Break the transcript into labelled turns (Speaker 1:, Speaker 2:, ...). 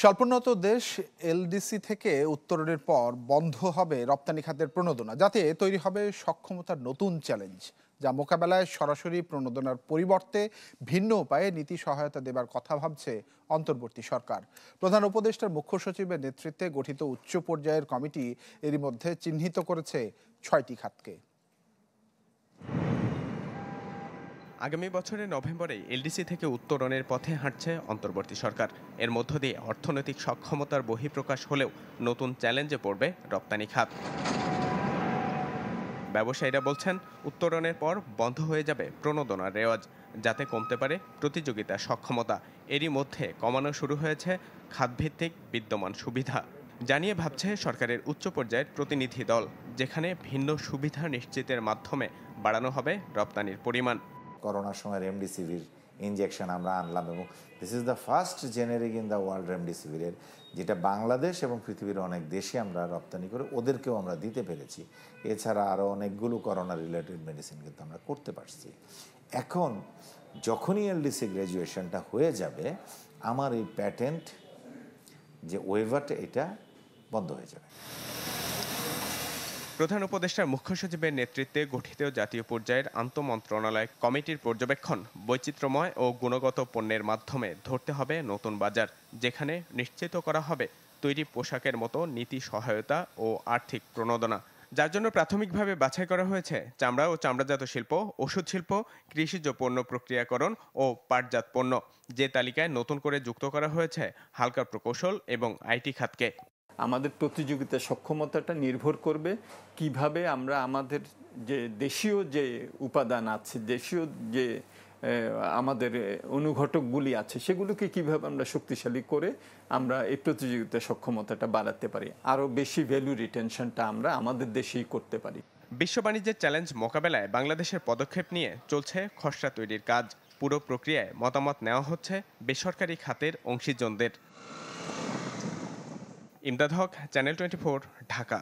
Speaker 1: স্বল্পোন্নত দেশ এলডিসি থেকে উত্তরণের পর বন্ধ হবে রপ্তানি খাতের প্রণোদনা, যাতে তৈরি হবে সক্ষমতার নতুন চ্যালেঞ্জ, যা মোকাবেলায় সরাসরি প্রণোদনার পরিবর্তে ভিন্ন উপায়ে নীতি সহায়তা দেবার কথা ভাবছে অন্তর্বর্তী সরকার। প্রধান উপদেষ্টার মুখ্য সচিবের নেতৃত্বে গঠিত উচ্চ পর্যায়ের কমিটি এরই মধ্যে চিহ্নিত করেছে 6টি খাতকে।
Speaker 2: আগামী বছরের নভেম্বরে এলডিসি থেকে উত্তরণের পথে হাঁটছে অন্তর্বর্তী সরকার। এর মধ্য দিয়ে অর্থনৈতিক সক্ষমতার বহিঃপ্রকাশ হলেও নতুন চ্যালেঞ্জে পড়বে রপ্তানি খাত। ব্যবসায়ীরা বলছেন, উত্তরণের পর বন্ধ হয়ে যাবে প্রণোদনার রেওয়াজ, যাতে কমতে পারে প্রতিযোগিতার সক্ষমতা। এরই মধ্যে কমানো শুরু হয়েছে খাতভিত্তিক বিদ্যমান সুবিধা। জানিয়ে ভাবছে সরকারের উচ্চ পর্যায়ের প্রতিনিধি দল, যেখানে ভিন্ন সুবিধা নিশ্চিতের মাধ্যমে বাড়ানো হবে রপ্তানির পরিমাণ।
Speaker 3: করোনার সময় রেমডেসিভির ইনজেকশন আমরা আনলাম এবং this is the first generic in the world রেমডেসিভিরের, যেটা বাংলাদেশ এবং পৃথিবীর অনেক দেশে আমরা রপ্তানি করে ওদেরকেও আমরা দিতে পেরেছি। এছাড়া আরও অনেকগুলো করোনা রিলেটেড মেডিসিন কিন্তু আমরা করতে পারছি। এখন যখনই এলডিসি গ্র্যাজুয়েশনটা হয়ে যাবে, আমার এই প্যাটেন্ট যে ওয়েভারটা এটা বন্ধ হয়ে যাবে।
Speaker 2: প্রধান উপদেষ্টার মুখ্য সচিবের নেতৃত্বে গঠিত জাতীয় পর্যায়ের আন্তঃমন্ত্রণালয় কমিটির পর্যবেক্ষণ, বৈচিত্র্যময় ও গুণগত পণ্যের মাধ্যমে ধরতে হবে নতুন বাজার, যেখানে নিশ্চিত করা হবে তৈরি পোশাকের মতো নীতি সহায়তা ও আর্থিক প্রণোদনা। যার জন্য প্রাথমিকভাবে বাছাই করা হয়েছে চামড়া ও চামড়াজাত শিল্প, ওষুধ শিল্প, কৃষিজ পণ্য প্রক্রিয়াকরণ ও পাটজাত পণ্য। যে তালিকায় নতুন করে যুক্ত করা হয়েছে হালকা প্রকৌশল এবং আইটি খাতকে।
Speaker 4: আমাদের প্রতিযোগিতার সক্ষমতাটা নির্ভর করবে কিভাবে আমরা আমাদের যে দেশীয় যে উপাদান আছে, দেশীয় যে আমাদের অনুঘটকগুলি আছে, সেগুলোকে কিভাবে আমরা শক্তিশালী করে আমরা এই প্রতিযোগিতার সক্ষমতাটা বাড়াতে পারি, আরও বেশি ভ্যালু রিটেনশনটা আমরা আমাদের দেশেই করতে পারি।
Speaker 2: বিশ্ব বাণিজ্যের চ্যালেঞ্জ মোকাবেলায় বাংলাদেশের পদক্ষেপ নিয়ে চলছে খসড়া তৈরির কাজ। পুরো প্রক্রিয়ায় মতামত নেওয়া হচ্ছে বেসরকারি খাতের অংশীজনদের। ইমদাদ হক, চ্যানেল 24, ঢাকা।